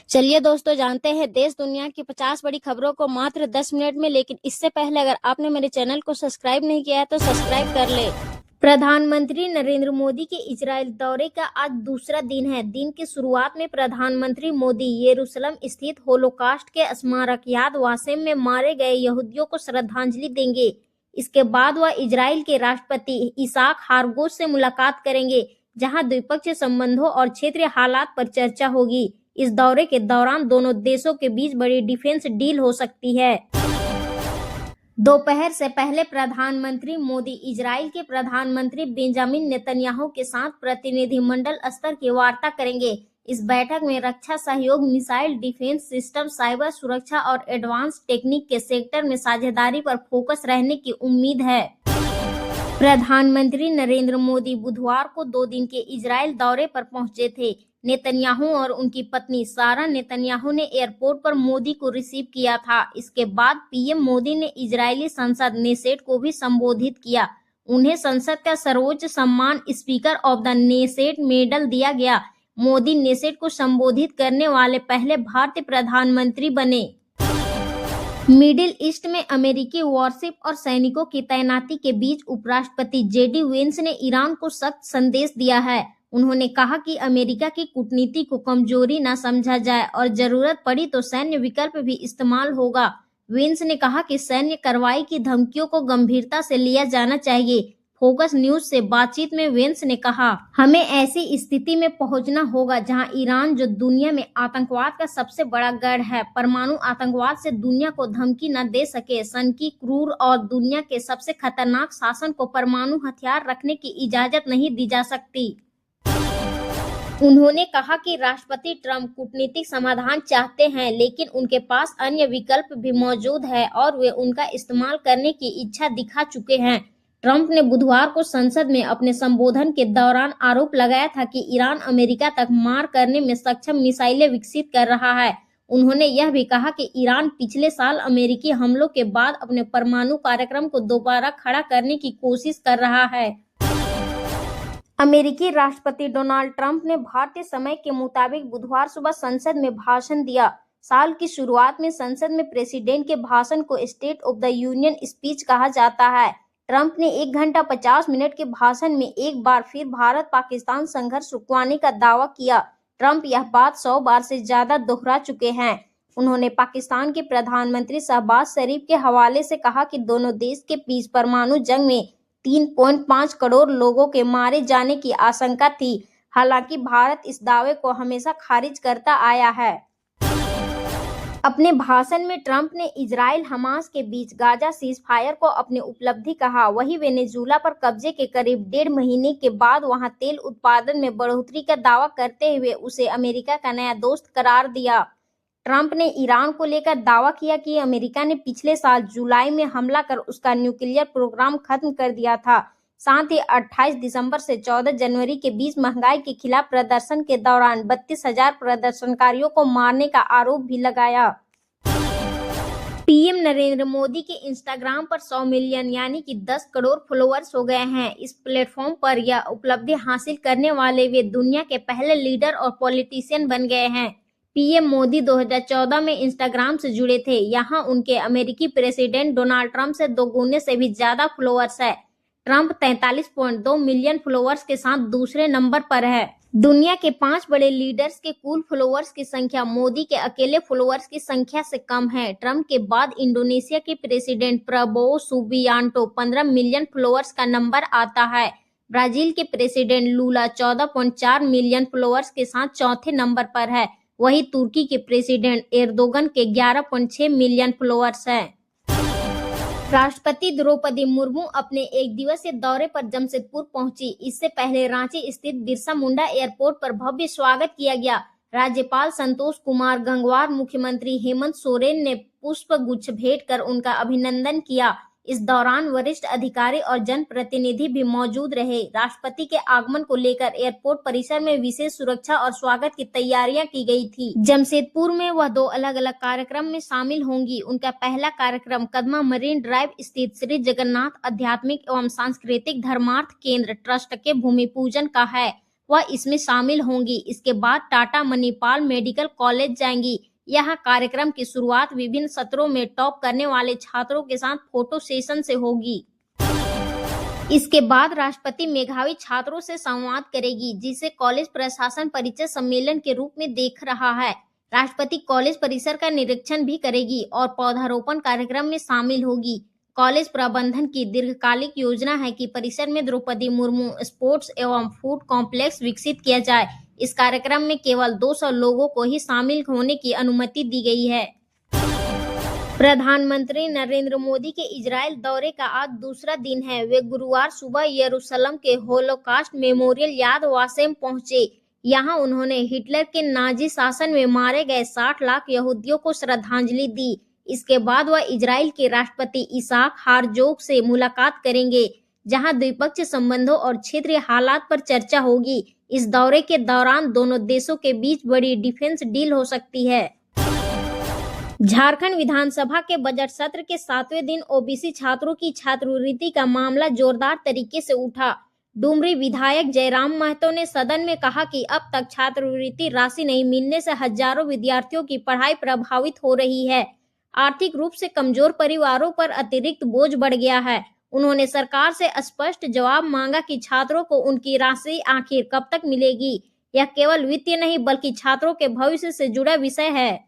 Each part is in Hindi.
चलिए दोस्तों, जानते हैं देश दुनिया की 50 बड़ी खबरों को मात्र 10 मिनट में। लेकिन इससे पहले अगर आपने मेरे चैनल को सब्सक्राइब नहीं किया है तो सब्सक्राइब कर ले। प्रधानमंत्री नरेंद्र मोदी के इजराइल दौरे का आज दूसरा दिन है। दिन की शुरुआत में प्रधानमंत्री मोदी यरूशलेम स्थित होलोकास्ट के स्मारक याद वासेम में मारे गए यहूदियों को श्रद्धांजलि देंगे। इसके बाद वह इजराइल के राष्ट्रपति इसाक हेरगोज से मुलाकात करेंगे, जहां द्विपक्षीय संबंधों और क्षेत्रीय हालात पर चर्चा होगी। इस दौरे के दौरान दोनों देशों के बीच बड़ी डिफेंस डील हो सकती है। दोपहर से पहले प्रधानमंत्री मोदी इजराइल के प्रधानमंत्री बेंजामिन नेतन्याहू के साथ प्रतिनिधिमंडल स्तर की वार्ता करेंगे। इस बैठक में रक्षा सहयोग, मिसाइल डिफेंस सिस्टम, साइबर सुरक्षा और एडवांस टेक्निक के सेक्टर में साझेदारी पर फोकस रहने की उम्मीद है। प्रधानमंत्री नरेंद्र मोदी बुधवार को 2 दिन के इजराइल दौरे पर पहुंचे थे। नेतन्याहू और उनकी पत्नी सारा नेतन्याहू ने एयरपोर्ट पर मोदी को रिसीव किया था। इसके बाद पीएम मोदी ने इजरायली संसद नेसेट को भी संबोधित किया। उन्हें संसद का सर्वोच्च सम्मान speaker of the Knesset medal दिया गया। मोदी नेसेट को संबोधित करने वाले पहले भारतीय प्रधानमंत्री बने। मिडिल ईस्ट में अमेरिकी वॉरशिप और सैनिकों की तैनाती के बीच उपराष्ट्रपति जेडी वेंस ने ईरान को सख्त संदेश दिया है। उन्होंने कहा कि अमेरिका की कूटनीति को कमजोरी न समझा जाए और जरूरत पड़ी तो सैन्य विकल्प भी इस्तेमाल होगा। वेंस ने कहा कि सैन्य कार्रवाई की धमकियों को गंभीरता से लिया जाना चाहिए। फोकस न्यूज से बातचीत में वेंस ने कहा, हमें ऐसी स्थिति में पहुंचना होगा जहां ईरान, जो दुनिया में आतंकवाद का सबसे बड़ा गढ़ है, परमाणु आतंकवाद से दुनिया को धमकी न दे सके। सन की क्रूर और दुनिया के सबसे खतरनाक शासन को परमाणु हथियार रखने की इजाजत नहीं दी जा सकती। उन्होंने कहा कि राष्ट्रपति ट्रंप कूटनीतिक समाधान चाहते हैं, लेकिन उनके पास अन्य विकल्प भी मौजूद है और वे उनका इस्तेमाल करने की इच्छा दिखा चुके हैं। ट्रंप ने बुधवार को संसद में अपने संबोधन के दौरान आरोप लगाया था कि ईरान अमेरिका तक मार करने में सक्षम मिसाइलें विकसित कर रहा है। उन्होंने यह भी कहा कि ईरान पिछले साल अमेरिकी हमलों के बाद अपने परमाणु कार्यक्रम को दोबारा खड़ा करने की कोशिश कर रहा है। अमेरिकी राष्ट्रपति डोनाल्ड ट्रंप ने भारतीय समय के मुताबिक बुधवार सुबह संसद में भाषण दिया। साल की शुरुआत में संसद में प्रेसिडेंट के भाषण को state of the union speech कहा जाता है। ट्रंप ने 1 घंटा 50 मिनट के भाषण में एक बार फिर भारत पाकिस्तान संघर्ष रुकवाने का दावा किया। ट्रंप यह बात 100 बार से ज्यादा दोहरा चुके हैं। उन्होंने पाकिस्तान के प्रधानमंत्री शहबाज शरीफ के हवाले से कहा कि दोनों देश के बीच परमाणु जंग में 3.5 करोड़ लोगों के मारे जाने की आशंका थी। हालांकि भारत इस दावे को हमेशा खारिज करता आया है। अपने भाषण में ट्रंप ने इजराइल हमास के बीच गाजा सीजफायर को अपनी उपलब्धि कहा। वहीं वेनेजुला पर कब्जे के करीब 1.5 महीने के बाद वहां तेल उत्पादन में बढ़ोतरी का दावा करते हुए उसे अमेरिका का नया दोस्त करार दिया। ट्रंप ने ईरान को लेकर दावा किया कि अमेरिका ने पिछले साल जुलाई में हमला कर उसका न्यूक्लियर प्रोग्राम खत्म कर दिया था। साथ ही 28 दिसंबर से 14 जनवरी के बीच महंगाई के खिलाफ प्रदर्शन के दौरान 32,000 प्रदर्शनकारियों को मारने का आरोप भी लगाया। पीएम नरेंद्र मोदी के इंस्टाग्राम पर 100 मिलियन यानी कि 10 करोड़ फॉलोअर्स हो गए हैं। इस प्लेटफॉर्म पर यह उपलब्धि हासिल करने वाले वे दुनिया के पहले लीडर और पॉलिटिशियन बन गए हैं। पीएम मोदी 2014 में इंस्टाग्राम से जुड़े थे। यहाँ उनके अमेरिकी प्रेसिडेंट डोनाल्ड ट्रंप से 2 गुने से भी ज्यादा फॉलोअर्स है। ट्रंप 43.2 मिलियन फॉलोअर्स के साथ दूसरे नंबर पर है। दुनिया के 5 बड़े लीडर्स के कुल फॉलोअर्स की संख्या मोदी के अकेले फॉलोअर्स की संख्या से कम है। ट्रंप के बाद इंडोनेशिया के president Prabowo Subianto 15 million followers का नंबर आता है। ब्राजील के प्रेसिडेंट लूला 14.4 मिलियन फॉलोअर्स के साथ चौथे नंबर पर है। वहीं तुर्की के प्रेसिडेंट एर्दोगन के 11.6 मिलियन फॉलोअर्स हैं। राष्ट्रपति द्रौपदी मुर्मू अपने 1 दिवसीय दौरे पर जमशेदपुर पहुंची। इससे पहले रांची स्थित बिरसा मुंडा एयरपोर्ट पर भव्य स्वागत किया गया। राज्यपाल संतोष कुमार गंगवार, मुख्यमंत्री हेमंत सोरेन ने पुष्प गुच्छ भेंट कर उनका अभिनंदन किया। इस दौरान वरिष्ठ अधिकारी और जनप्रतिनिधि भी मौजूद रहे। राष्ट्रपति के आगमन को लेकर एयरपोर्ट परिसर में विशेष सुरक्षा और स्वागत की तैयारियां की गई थी। जमशेदपुर में वह 2 अलग-अलग कार्यक्रम में शामिल होंगी। उनका पहला कार्यक्रम कदमा मरीन ड्राइव स्थित श्री जगन्नाथ आध्यात्मिक एवं सांस्कृतिक धर्मार्थ केंद्र ट्रस्ट के भूमि पूजन का है। वह इसमें शामिल होंगी। इसके बाद टाटा मणिपाल मेडिकल कॉलेज जाएंगी। यहाँ कार्यक्रम की शुरुआत विभिन्न सत्रों में टॉप करने वाले छात्रों के साथ फोटो सेशन से होगी। इसके बाद राष्ट्रपति मेधावी छात्रों से संवाद करेगी, जिसे कॉलेज प्रशासन परिचय सम्मेलन के रूप में देख रहा है। राष्ट्रपति कॉलेज परिसर का निरीक्षण भी करेगी और पौधारोपण कार्यक्रम में शामिल होगी। कॉलेज प्रबंधन की दीर्घकालिक योजना है कि परिसर में द्रौपदी मुर्मू स्पोर्ट्स एवं फूड कॉम्प्लेक्स विकसित किया जाए। इस कार्यक्रम में केवल 200 लोगों को ही शामिल होने की अनुमति दी गई है। प्रधानमंत्री नरेंद्र मोदी के इजराइल दौरे का आज दूसरा दिन है। वे गुरुवार सुबह यरूशलेम के होलोकॉस्ट मेमोरियल याद वाशेम पहुंचे। यहां उन्होंने हिटलर के नाजी शासन में मारे गए 60 लाख यहूदियों को श्रद्धांजलि दी। इसके बाद वह इजराइल के राष्ट्रपति इसाक हारजोग से मुलाकात करेंगे, जहां द्विपक्षीय संबंधों और क्षेत्रीय हालात पर चर्चा होगी। इस दौरे के दौरान दोनों देशों के बीच बड़ी डिफेंस डील हो सकती है। झारखंड विधानसभा के बजट सत्र के 7वें दिन ओबीसी छात्रों की छात्रवृत्ति का मामला जोरदार तरीके से उठा। डुमरी विधायक जयराम महतो ने सदन में कहा कि अब तक छात्रवृत्ति राशि नहीं मिलने से हजारों विद्यार्थियों की पढ़ाई प्रभावित हो रही है। आर्थिक रूप से कमजोर परिवारों पर अतिरिक्त बोझ बढ़ गया है। उन्होंने सरकार से स्पष्ट जवाब मांगा कि छात्रों को उनकी राशि आखिर कब तक मिलेगी। यह केवल वित्तीय नहीं बल्कि छात्रों के भविष्य से जुड़ा विषय है।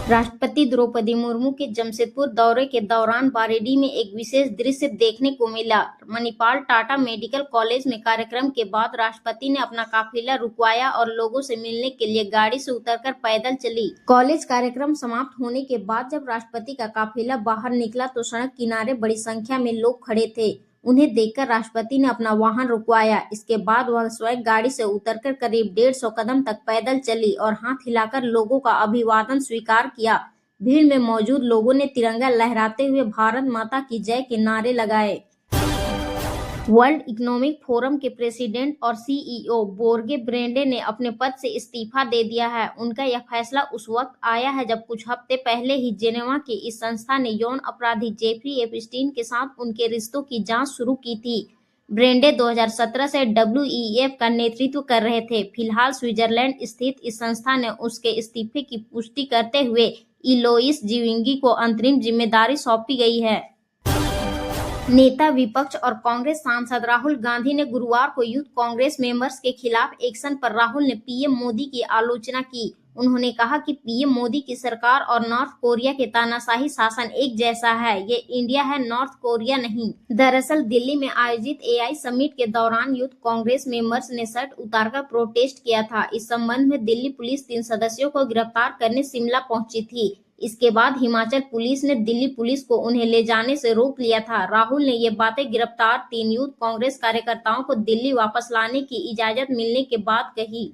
राष्ट्रपति द्रौपदी मुर्मू के जमशेदपुर दौरे के दौरान बारेडी में एक विशेष दृश्य देखने को मिला। मणिपाल टाटा मेडिकल कॉलेज में कार्यक्रम के बाद राष्ट्रपति ने अपना काफिला रुकवाया और लोगों से मिलने के लिए गाड़ी से उतरकर पैदल चली। कॉलेज कार्यक्रम समाप्त होने के बाद जब राष्ट्रपति का काफिला बाहर निकला तो सड़क किनारे बड़ी संख्या में लोग खड़े थे। उन्हें देखकर राष्ट्रपति ने अपना वाहन रुकवाया। इसके बाद वह स्वयं गाड़ी से उतरकर करीब 150 कदम तक पैदल चली और हाथ हिलाकर लोगों का अभिवादन स्वीकार किया। भीड़ में मौजूद लोगों ने तिरंगा लहराते हुए भारत माता की जय के नारे लगाए। वर्ल्ड इकोनॉमिक फोरम के प्रेसिडेंट और सीईओ बोर्गे ब्रेंडे ने अपने पद से इस्तीफा दे दिया है। उनका यह फैसला उस वक्त आया है जब कुछ हफ्ते पहले ही जेनेवा की इस संस्था ने यौन अपराधी जेफरी एपस्टीन के साथ उनके रिश्तों की जांच शुरू की थी। ब्रेंडे 2017 से WEF का नेतृत्व कर रहे थे। फिलहाल स्विट्जरलैंड स्थित इस संस्था ने उसके इस्तीफे की पुष्टि करते हुए इलोइस जिविंगी को अंतरिम जिम्मेदारी सौंपी गई है। नेता विपक्ष और कांग्रेस सांसद राहुल गांधी ने गुरुवार को यूथ कांग्रेस मेंबर्स के खिलाफ एक्शन पर राहुल ने पीएम मोदी की आलोचना की। उन्होंने कहा कि पीएम मोदी की सरकार और नॉर्थ कोरिया के तानाशाही शासन एक जैसा है। ये इंडिया है, नॉर्थ कोरिया नहीं। दरअसल दिल्ली में आयोजित AI समिट के दौरान यूथ कांग्रेस मेंबर्स ने शर्ट उतारकर प्रोटेस्ट किया था। इस संबंध में दिल्ली पुलिस 3 सदस्यों को गिरफ्तार करने शिमला पहुंची थी। इसके बाद हिमाचल पुलिस ने दिल्ली पुलिस को उन्हें ले जाने से रोक लिया था। राहुल ने ये बातें गिरफ्तार 3 यूथ कांग्रेस कार्यकर्ताओं को दिल्ली वापस लाने की इजाजत मिलने के बाद कही।